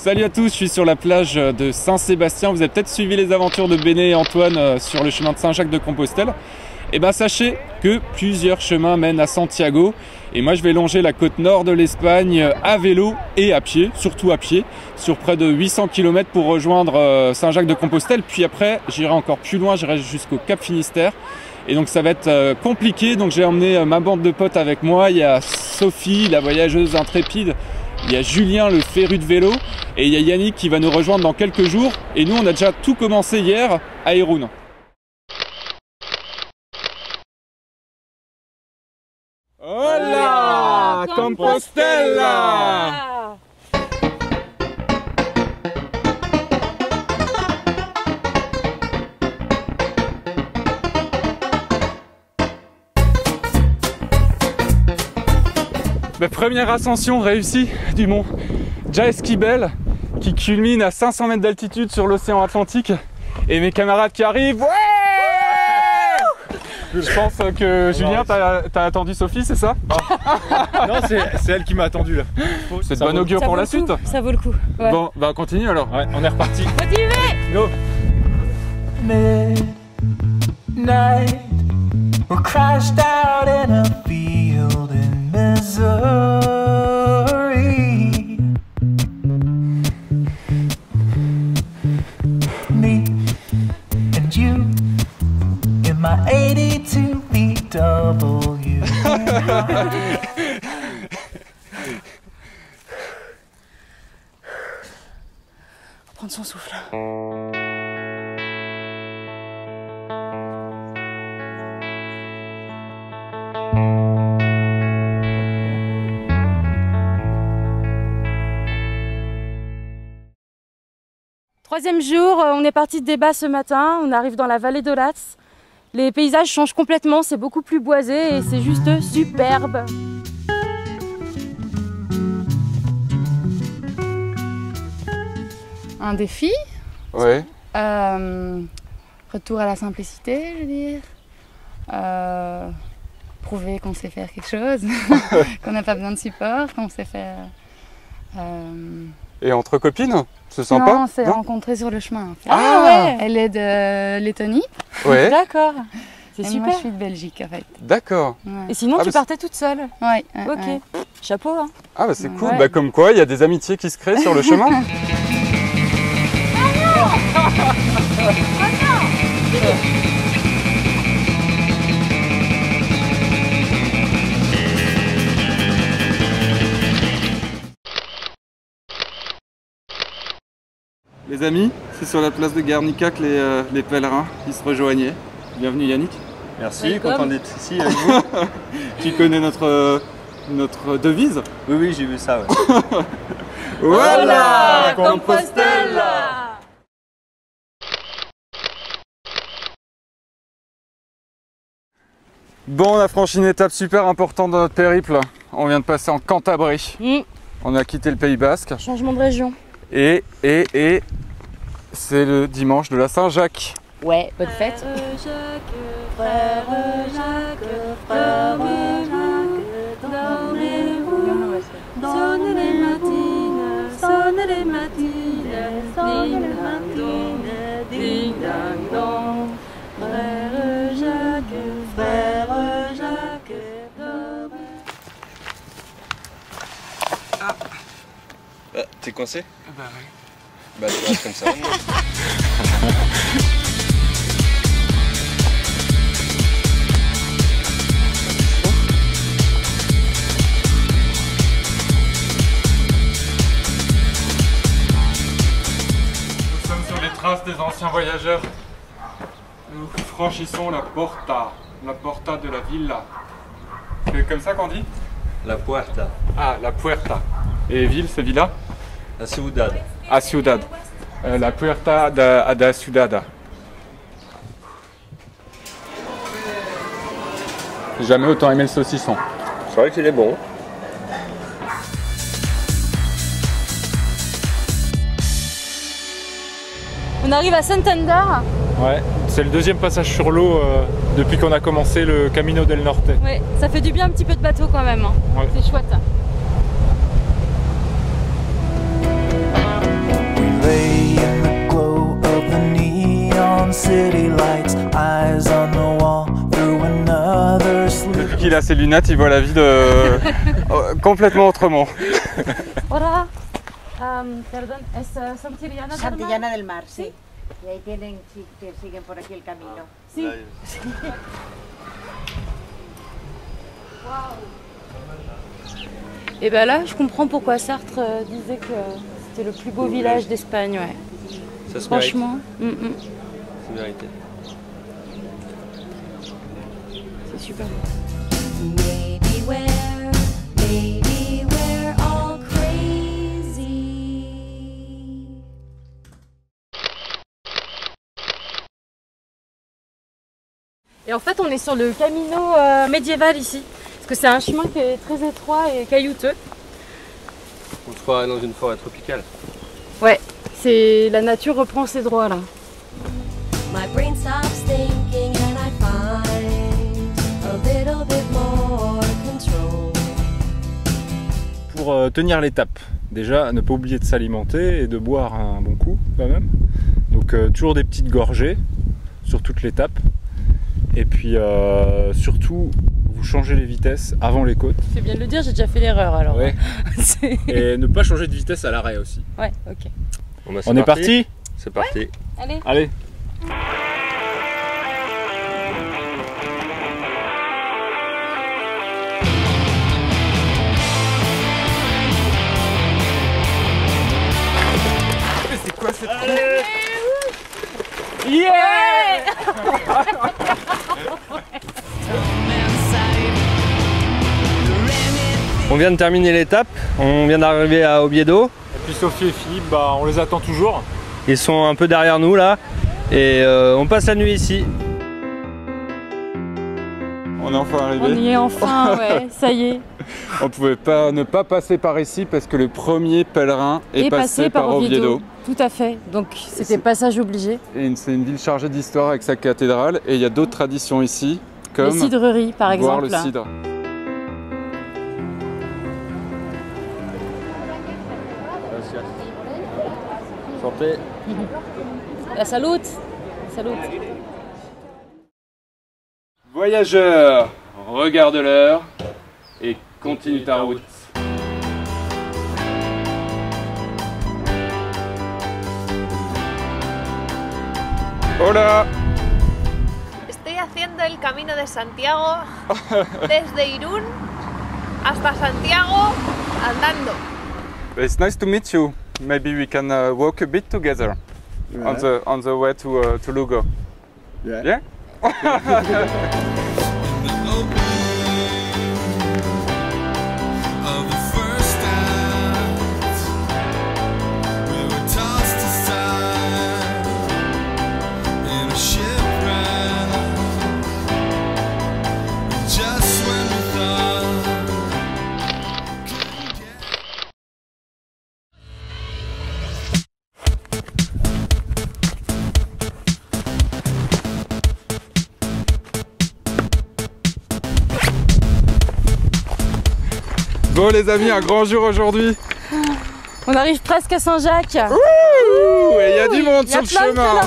Salut à tous, je suis sur la plage de Saint-Sébastien. Vous avez peut-être suivi les aventures de Béné et Antoine sur le chemin de Saint-Jacques-de-Compostelle. Et bien sachez que plusieurs chemins mènent à Santiago. Et moi je vais longer la côte nord de l'Espagne à vélo et à pied, surtout à pied, sur près de 800 km pour rejoindre Saint-Jacques-de-Compostelle. Puis après j'irai encore plus loin, j'irai jusqu'au Cap Finistère. Et donc ça va être compliqué, donc j'ai emmené ma bande de potes avec moi. Il y a Sophie, la voyageuse intrépide. Il y a Julien, le féru de vélo, et il y a Yannick qui va nous rejoindre dans quelques jours. Et nous, on a déjà tout commencé hier à Irún. Hola, Compostela! Ma première ascension réussie du mont Jaesquibel qui culmine à 500 mètres d'altitude sur l'océan Atlantique. Et mes camarades qui arrivent, ouais. Je pense que Julien, t'as attendu Sophie, c'est ça? Non, c'est elle qui m'a attendu là. C'est de bon augure pour la suite. Ça vaut le coup. Ouais. Bon, bah on continue alors. Ouais, on est reparti. Continuez! Go! Midnight, we're crashed out in a field in Missouri. Me and you in my 82 VW. Prendre son souffle. Troisième jour, on est parti de Débats ce matin, on arrive dans la vallée de l'Ats. Les paysages changent complètement, c'est beaucoup plus boisé et c'est juste superbe. Un défi. Ouais. Retour à la simplicité, je veux dire. Prouver qu'on sait faire quelque chose, qu'on n'a pas besoin de support, qu'on sait faire... Et entre copines? C'est sympa? Non, on s'est rencontrés sur le chemin. En fait. Ah ouais. Elle est de Lettonie. Ouais. D'accord. C'est super. super. Moi, je suis de Belgique en fait. D'accord. Ouais. Et sinon, tu partais toute seule? Ouais. Ok. Ouais. Chapeau, hein. Ah bah c'est cool. Ouais. Bah comme quoi, il y a des amitiés qui se créent sur le chemin. Les amis, c'est sur la place de Guernica que les pèlerins ils se rejoignaient. Bienvenue Yannick. Merci, content d'être ici avec vous. Tu connais notre devise? Oui, oui, j'ai vu ça. Ouais. Voilà, Compostela! Bon, on a franchi une étape super importante dans notre périple. On vient de passer en Cantabrie. On a quitté le Pays Basque. Changement de région. Et c'est le dimanche de la Saint-Jacques. Ouais, bonne fête. Frère Jacques, frère Jacques, dormez-vous, sonnez les matines, sonnez les matines, ding dang dong, ding dang dong. Frère Jacques, dormez. Ah, t'es coincé? Bah oui. Bah tu restes comme ça. Nous sommes sur les traces des anciens voyageurs. Nous franchissons la porta de la villa. C'est comme ça qu'on dit? La Puerta. Ah, la puerta. Et ville, c'est villa? La Ciudad. A Ciudad. La puerta da Ciudad. J'ai jamais autant aimé le saucisson. C'est vrai qu'il est bon. On arrive à Santander. Ouais, c'est le deuxième passage sur l'eau depuis qu'on a commencé le Camino del Norte. Ouais, ça fait du bien un petit peu de bateau quand même. Hein. Ouais. C'est chouette. qu'il a ses lunettes, il voit la vie complètement autrement. Hola. Perdón, ¿es Santillana del Mar? Santillana del Mar, sí. Y ahí tienen, sí, que siguen por aquí el camino. Sí. Et ben là, je comprends pourquoi Sartre disait que c'était le plus beau village d'Espagne, ouais. Ça se Franchement, C'est mérité. c'est super beau. Maybe we're all crazy. Et en fait, on est sur le Camino médiéval ici, parce que c'est un chemin qui est très étroit et caillouteux. On se croirait dans une forêt tropicale. Ouais, la nature reprend ses droits là. My brain stops thinking and I find a little bit more control. Pour tenir l'étape, déjà ne pas oublier de s'alimenter et de boire un bon coup quand même. Donc toujours des petites gorgées sur toute l'étape. Et puis surtout, vous changez les vitesses avant les côtes. C'est bien de le dire, j'ai déjà fait l'erreur alors. Ouais. Et ne pas changer de vitesse à l'arrêt aussi. Ouais, ok. Bon, bah, On est parti? C'est parti. Allez. Allez. C'est quoi cette Yeah! On vient de terminer l'étape, on vient d'arriver à Oviedo. Et puis Sophie et Philippe, bah, on les attend toujours. Ils sont un peu derrière nous là. Et on passe la nuit ici. On est enfin arrivé. On y est enfin, ouais, ça y est. On pouvait pas ne pas passer par ici parce que le premier pèlerin est passé par Oviedo. Tout à fait, donc c'était passage obligé. Et c'est une ville chargée d'histoire avec sa cathédrale. Et il y a d'autres traditions ici, comme Les cidreries par boire exemple. le cidre. Santé. La salute. Salute. Voyageur, regarde l'heure et continue ta route. Hola. Estoy haciendo el camino de Santiago desde Irún hasta Santiago andando. It's nice to meet you. Maybe we can walk a bit together on the way to Lugo. Yeah? Bon les amis, un grand jour aujourd'hui. On arrive presque à Saint-Jacques. Ouh, et il y a du monde sur le chemin.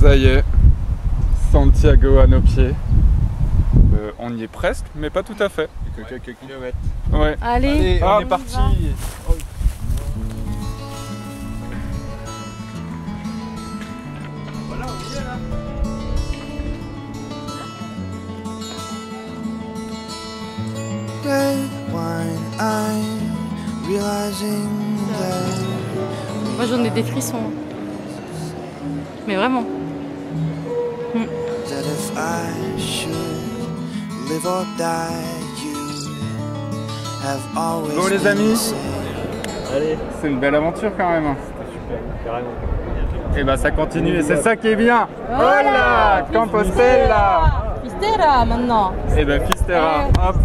Ça y est, Santiago à nos pieds. On y est presque, mais pas tout à fait. Quelques kilomètres. Ouais. Allez, on est parti. Voilà, on y est là. Red wine, I'm realizing that Moi j'en ai des frissons. Mais vraiment. that if I should live or die, you have always Bon les been amis, the same. Allez, c'est une belle aventure quand même. super, carrément. Et bah ça continue et c'est ça qui est bien. Hola, Compostela. Fistera maintenant. Et bah Fistera, hop.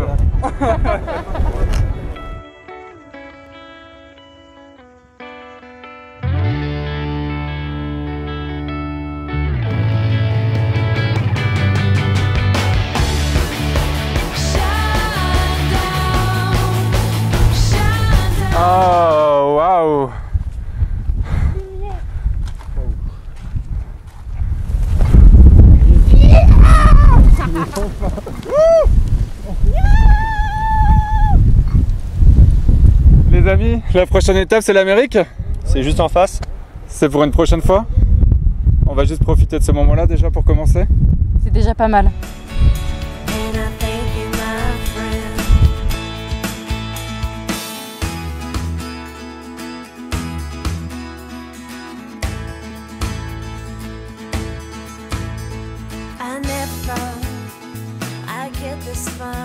Les amis, la prochaine étape c'est l'Amérique. C'est juste en face. C'est pour une prochaine fois. On va juste profiter de ce moment-là déjà pour commencer. C'est déjà pas mal. And I thank you, my friend. I never thought I'd get this far.